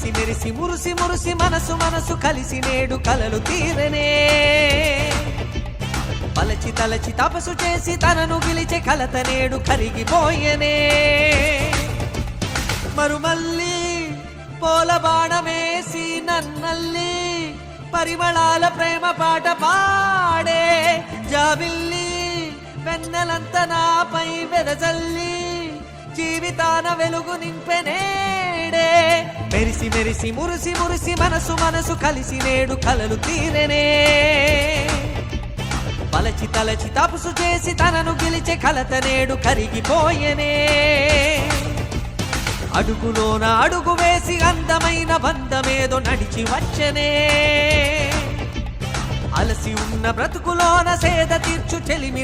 మెరిసి మెరిసి మురిసి మురిసి మనసు మనసు కలిసి నేడు కలలు తీరనే పలచి తలచి తపసు చేసి తనను గెలిచే కలత నేడు కరిగిపోయనే మరుమల్లి పోల బాణమేసి నన్నల్లి పరిమళాల ప్రేమ పాట పాడే జాబిల్లి వెన్నెలంత నాపై వెదజల్లి జీవితాన వెలుగు నింపెనేడే మెరిసి మెరిసి మురిసి మురిసి మనసు మనసు కలిసి నేడు కలలు తీరనే పలచి తలచి తపసు చేసి తనను గెలిచే కలత నేడు కరిగిపోయనే అడుగులోన అడుగు వేసి అందమైన బంధమేదో నడిచి వచ్చనే అలసి ఉన్న బ్రతుకులోన సేద తీర్చు చెలిమి